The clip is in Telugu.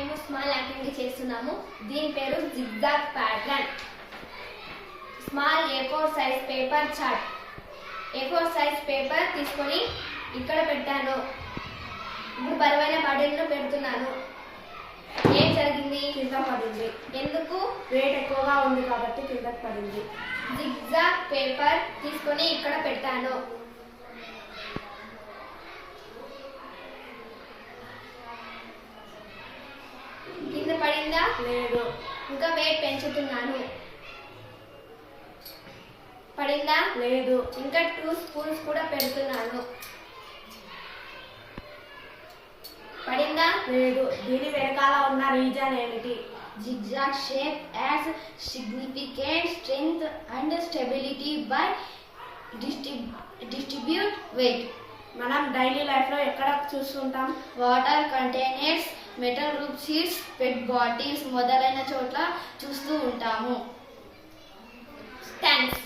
మేము స్మాల్ యాక్టివిటీ చేస్తున్నాము. దీని పేరు zigzag pattern. Small A4 size paper chart. A4 size paper తీసుకొని ఇక్కడ పెట్టాను. ఇప్పుడు బరువైన బాటిల్లో పెడుతున్నాను. ఏం జరిగింది? కింద పడింది. ఎందుకు? వెయిట్ ఎక్కువగా ఉంది కాబట్టి కిందకి పడింది. జిగ్జాగ్ పేపర్ తీసుకొని ఇక్కడ పెట్టాను. కింద పడిందా? లేదు. ఇంకా వెయిట్ పెంచుతున్నాను. పడిందా? లేదు. ఇంకా 2 స్పూన్స్ కూడా పెడుతున్నాను. పడిందా? లేదు. దీని వెనకాల ఉన్న రీజన్ ఏమిటి? Zigzag shape adds significant strength and stability by distribute weight. మనం డైలీ లైఫ్ లో ఎక్కడ చూస్తుంటాం? వాటర్ కంటైనర్స్, మెటల్ రూప్ షీట్స్, పెట్ బాటిల్స్ మొదలైన చోట్ల చూస్తూ ఉంటాము. థ్యాంక్స్.